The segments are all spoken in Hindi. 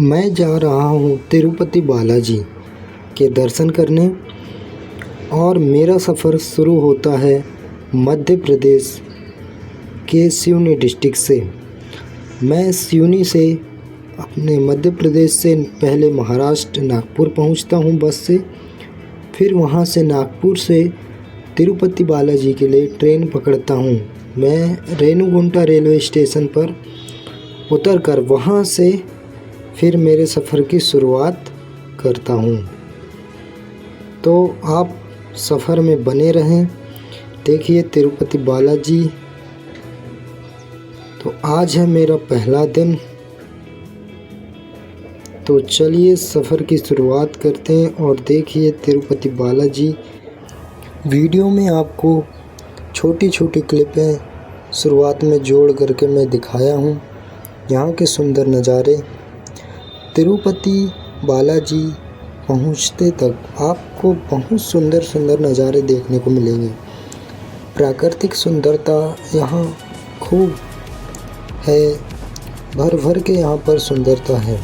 मैं जा रहा हूँ तिरुपति बालाजी के दर्शन करने और मेरा सफ़र शुरू होता है मध्य प्रदेश के सिवनी डिस्ट्रिक्ट से। मैं सिवनी से अपने मध्य प्रदेश से पहले महाराष्ट्र नागपुर पहुँचता हूँ बस से, फिर वहाँ से नागपुर से तिरुपति बालाजी के लिए ट्रेन पकड़ता हूँ। मैं रेणुगुंटा रेलवे स्टेशन पर उतरकर वहाँ से फिर मेरे सफ़र की शुरुआत करता हूँ। तो आप सफ़र में बने रहें, देखिए तिरुपति बालाजी। तो आज है मेरा पहला दिन, तो चलिए सफ़र की शुरुआत करते हैं और देखिए तिरुपति बालाजी। वीडियो में आपको छोटी छोटी क्लिपें शुरुआत में जोड़ करके मैं दिखाया हूँ यहाँ के सुंदर नज़ारे। तिरुपति बालाजी पहुँचते तक आपको बहुत सुंदर सुंदर नज़ारे देखने को मिलेंगे। प्राकृतिक सुंदरता यहाँ खूब है, भर भर के यहाँ पर सुंदरता है।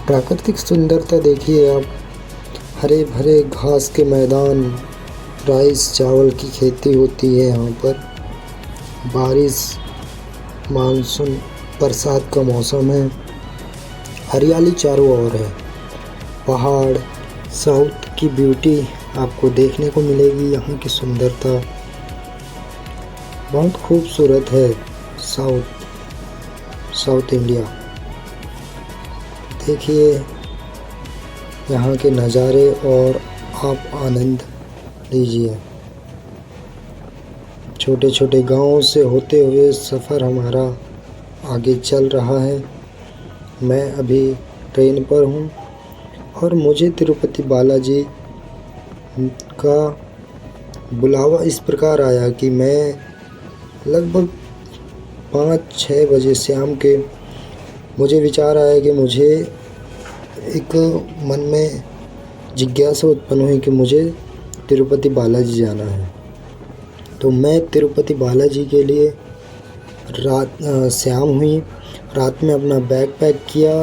प्राकृतिक सुंदरता देखिए आप, हरे भरे घास के मैदान, राइस चावल की खेती होती है यहाँ पर। बारिश, मानसून, बरसात का मौसम है, हरियाली चारों ओर है। पहाड़, साउथ की ब्यूटी आपको देखने को मिलेगी। यहाँ की सुंदरता बहुत खूबसूरत है। साउथ इंडिया, देखिए यहाँ के नज़ारे और आप आनंद लीजिए। छोटे छोटे गांवों से होते हुए सफ़र हमारा आगे चल रहा है। मैं अभी ट्रेन पर हूँ और मुझे तिरुपति बालाजी का बुलावा इस प्रकार आया कि मैं लगभग 5-6 बजे शाम के मुझे विचार आया कि मुझे एक मन में जिज्ञासा उत्पन्न हुई कि मुझे तिरुपति बालाजी जाना है। तो मैं तिरुपति बालाजी के लिए शाम हुई, रात में अपना बैग पैक किया।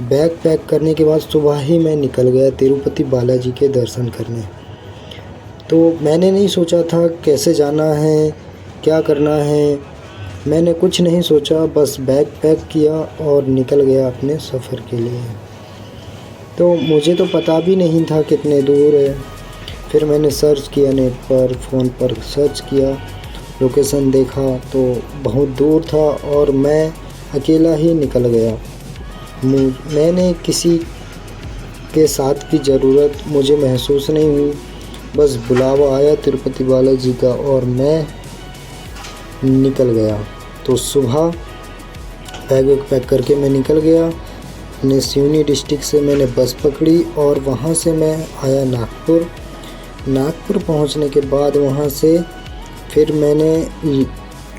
बैग पैक करने के बाद सुबह ही मैं निकल गया तिरुपति बालाजी के दर्शन करने। तो मैंने नहीं सोचा था कैसे जाना है, क्या करना है, मैंने कुछ नहीं सोचा, बस बैग पैक किया और निकल गया अपने सफ़र के लिए। तो मुझे तो पता भी नहीं था कितने दूर है। फिर मैंने सर्च किया, नेट पर, फ़ोन पर सर्च किया, लोकेशन देखा तो बहुत दूर था और मैं अकेला ही निकल गया। मैंने किसी के साथ की ज़रूरत मुझे महसूस नहीं हुई, बस बुलावा आया तिरुपति बालाजी का और मैं निकल गया। तो सुबह बैग पैक करके मैं निकल गया। अपने सिवनी डिस्ट्रिक्ट से मैंने बस पकड़ी और वहाँ से मैं आया नागपुर। नागपुर पहुँचने के बाद वहाँ से फिर मैंने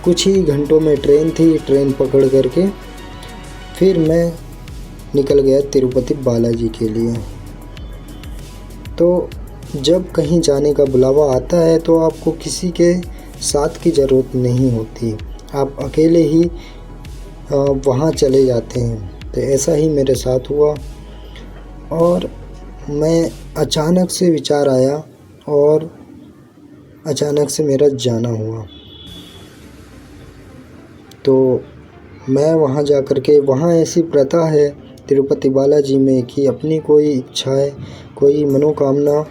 कुछ ही घंटों में ट्रेन थी, ट्रेन पकड़ करके फिर मैं निकल गया तिरुपति बालाजी के लिए। तो जब कहीं जाने का बुलावा आता है तो आपको किसी के साथ की ज़रूरत नहीं होती, आप अकेले ही वहाँ चले जाते हैं। तो ऐसा ही मेरे साथ हुआ और मैं अचानक से विचार आया और अचानक से मेरा जाना हुआ। तो मैं वहाँ जा कर के, वहाँ ऐसी प्रथा है तिरुपति बालाजी में कि अपनी कोई इच्छाएं, कोई मनोकामना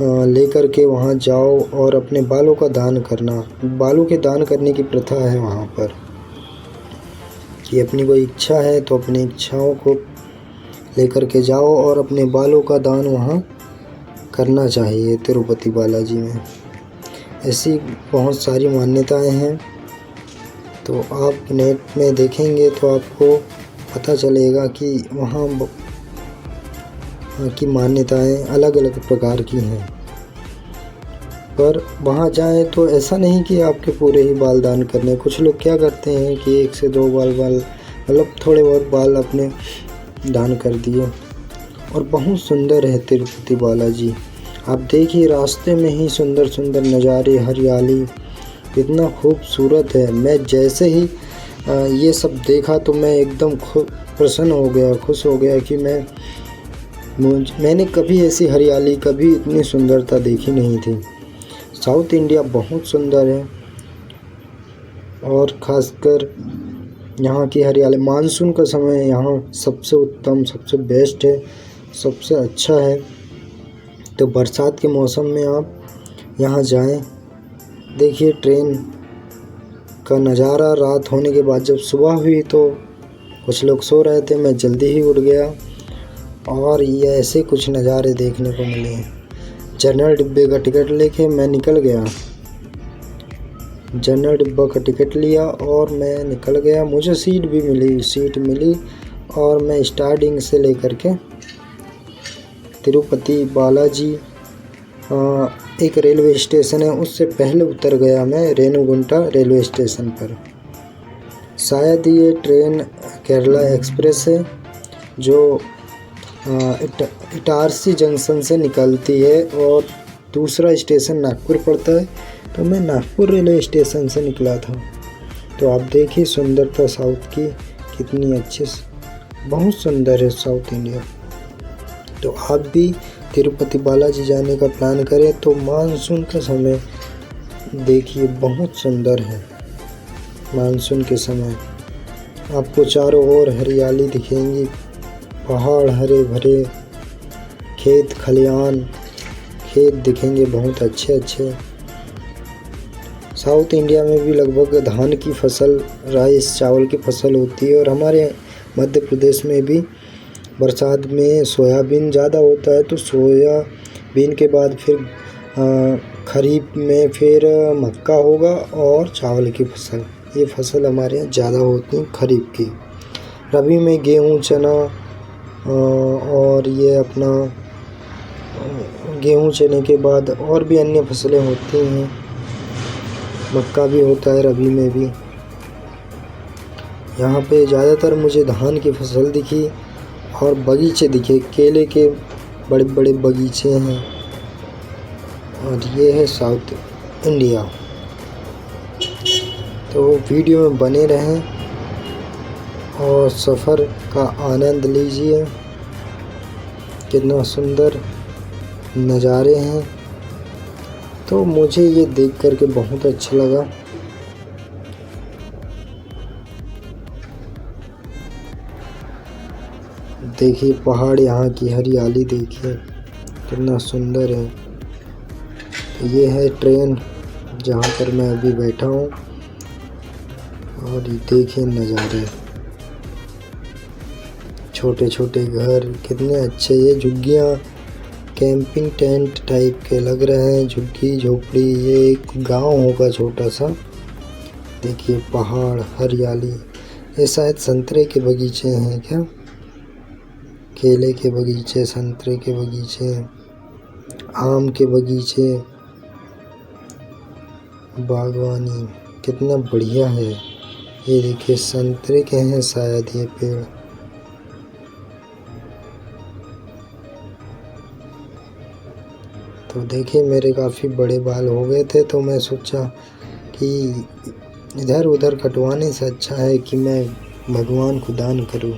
लेकर के वहाँ जाओ और अपने बालों का दान करना। बालों के दान करने की प्रथा है वहाँ पर कि अपनी कोई इच्छा है तो अपनी इच्छाओं को लेकर के जाओ और अपने बालों का दान वहाँ करना चाहिए तिरुपति बालाजी में। ऐसी बहुत सारी मान्यताएं हैं, तो आप नेट में देखेंगे तो आपको पता चलेगा कि वहाँ की मान्यताएं अलग अलग प्रकार की हैं। पर वहाँ जाएं तो ऐसा नहीं कि आपके पूरे ही बाल दान करने। कुछ लोग क्या करते हैं कि 1 से 2 बाल मतलब थोड़े बहुत बाल अपने दान कर दिए। और बहुत सुंदर है तिरुपति बालाजी, आप देखिए रास्ते में ही सुंदर सुंदर नज़ारे, हरियाली इतना खूबसूरत है। मैं जैसे ही ये सब देखा तो मैं एकदम प्रसन्न हो गया, खुश हो गया कि मैंने कभी ऐसी हरियाली, कभी इतनी सुंदरता देखी नहीं थी। साउथ इंडिया बहुत सुंदर है और ख़ासकर यहाँ की हरियाली, मानसून का समय यहाँ सबसे उत्तम, सबसे बेस्ट है, सबसे अच्छा है। तो बरसात के मौसम में आप यहाँ जाएं। देखिए ट्रेन का नज़ारा, रात होने के बाद जब सुबह हुई तो कुछ लोग सो रहे थे, मैं जल्दी ही उठ गया और ये ऐसे कुछ नज़ारे देखने को मिले। जनरल डिब्बे का टिकट लेके मैं निकल गया, जनरल डिब्बा का टिकट लिया और मैं निकल गया। मुझे सीट मिली और मैं स्टार्टिंग से लेकर के तिरुपति बालाजी एक रेलवे स्टेशन है, उससे पहले उतर गया मैं रेणुगुंटा रेलवे स्टेशन पर। शायद ये ट्रेन केरला एक्सप्रेस है जो इटारसी जंक्शन से निकलती है और दूसरा स्टेशन नागपुर पड़ता है। तो मैं नागपुर रेलवे स्टेशन से निकला था। तो आप देखिए सुंदरता साउथ की कितनी अच्छी, बहुत सुंदर है साउथ इंडिया। तो आप भी तिरुपति बालाजी जाने का प्लान करें तो मानसून का समय देखिए, बहुत सुंदर है। मानसून के समय आपको चारों ओर हरियाली दिखेंगी, पहाड़ हरे भरे, खेत खलिहान, खेत दिखेंगे बहुत अच्छे अच्छे। साउथ इंडिया में भी लगभग धान की फसल, राइस चावल की फसल होती है और हमारे मध्य प्रदेश में भी बरसात में सोयाबीन ज़्यादा होता है। तो सोयाबीन के बाद फिर खरीफ में फिर मक्का होगा और चावल की फसल, ये फसल हमारे यहाँ ज़्यादा होती है खरीफ की। रबी में गेहूँ, चना और ये अपना गेहूँ चने के बाद और भी अन्य फसलें होती हैं, मक्का भी होता है रबी में भी। यहाँ पे ज़्यादातर मुझे धान की फसल दिखी और बगीचे दिखे, केले के बड़े बड़े बगीचे हैं। और ये है साउथ इंडिया। तो वीडियो में बने रहें और सफ़र का आनंद लीजिए। कितना सुंदर नज़ारे हैं। तो मुझे ये देख कर के बहुत अच्छा लगा। देखिए पहाड़, यहाँ की हरियाली देखिए कितना सुंदर है। तो ये है ट्रेन जहाँ पर मैं अभी बैठा हूँ और ये देखिए नज़ारे, छोटे छोटे घर कितने अच्छे। ये झुग्गियाँ कैंपिंग टेंट टाइप के लग रहे हैं, झुग्गी झोपड़ी। ये एक गांव होगा छोटा सा। देखिए पहाड़, हरियाली। ये शायद संतरे के बगीचे हैं क्या, केले के बगीचे, संतरे के बगीचे, आम के बगीचे, बागवानी कितना बढ़िया है। ये देखिए संतरे के हैं शायद ये पेड़। तो देखिए मेरे काफ़ी बड़े बाल हो गए थे, तो मैं सोचा कि इधर उधर कटवाने से अच्छा है कि मैं भगवान को दान करूं।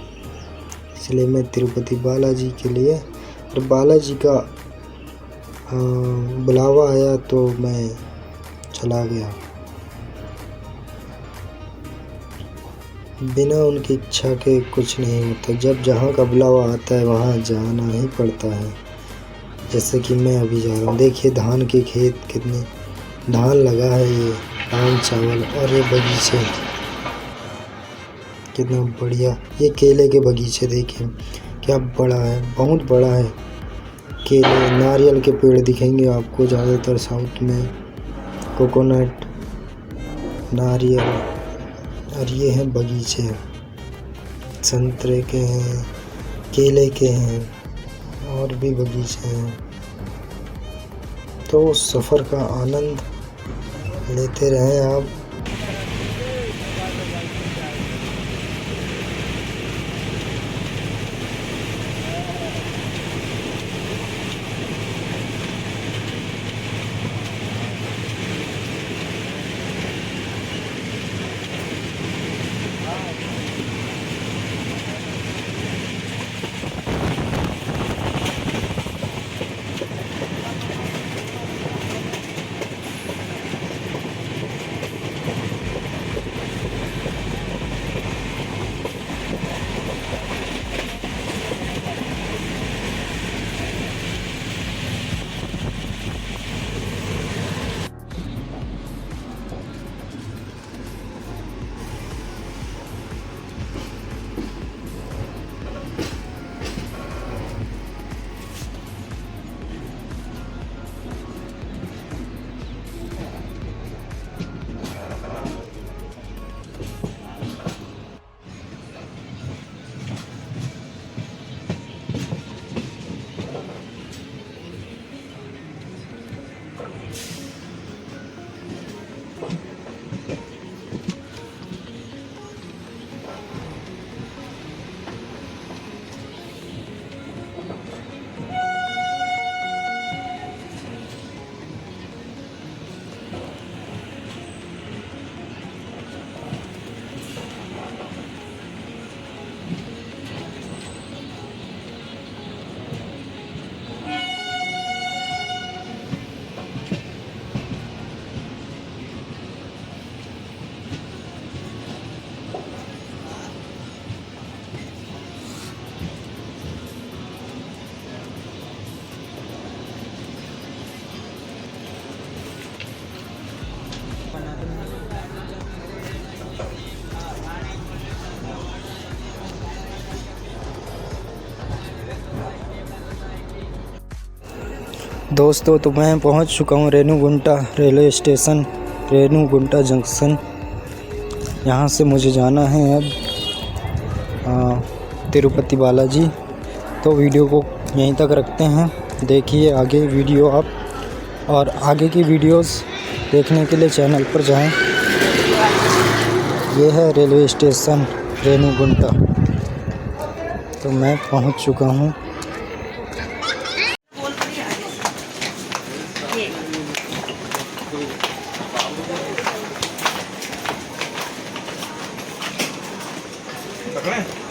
इसलिए मैं तिरुपति बालाजी के लिए, और बालाजी का बुलावा आया तो मैं चला गया। बिना उनकी इच्छा के कुछ नहीं होता। जब जहाँ का बुलावा आता है वहाँ जाना ही पड़ता है। जैसे कि मैं अभी जा रहा हूँ। देखिए धान के खेत, कितने धान लगा है, ये धान चावल। और ये बगीचे कितना बढ़िया। ये केले के बगीचे देखिए क्या बड़ा है, बहुत बड़ा है। केले, नारियल के पेड़ दिखेंगे आपको ज़्यादातर साउथ में, कोकोनट, नारियल। और ये हैं बगीचे, संतरे के हैं, केले के हैं और भी बगीचे हैं। तो सफ़र का आनंद लेते रहें आप। दोस्तों तो मैं पहुंच चुका हूं रेणुगुंटा रेलवे स्टेशन, रेणुगुंटा जंक्शन। यहां से मुझे जाना है अब तिरुपति बालाजी। तो वीडियो को यहीं तक रखते हैं, देखिए आगे वीडियो आप, और आगे की वीडियोस देखने के लिए चैनल पर जाएं। ये है रेलवे स्टेशन रेणुगुंटा। तो मैं पहुंच चुका हूं। पकड़ें?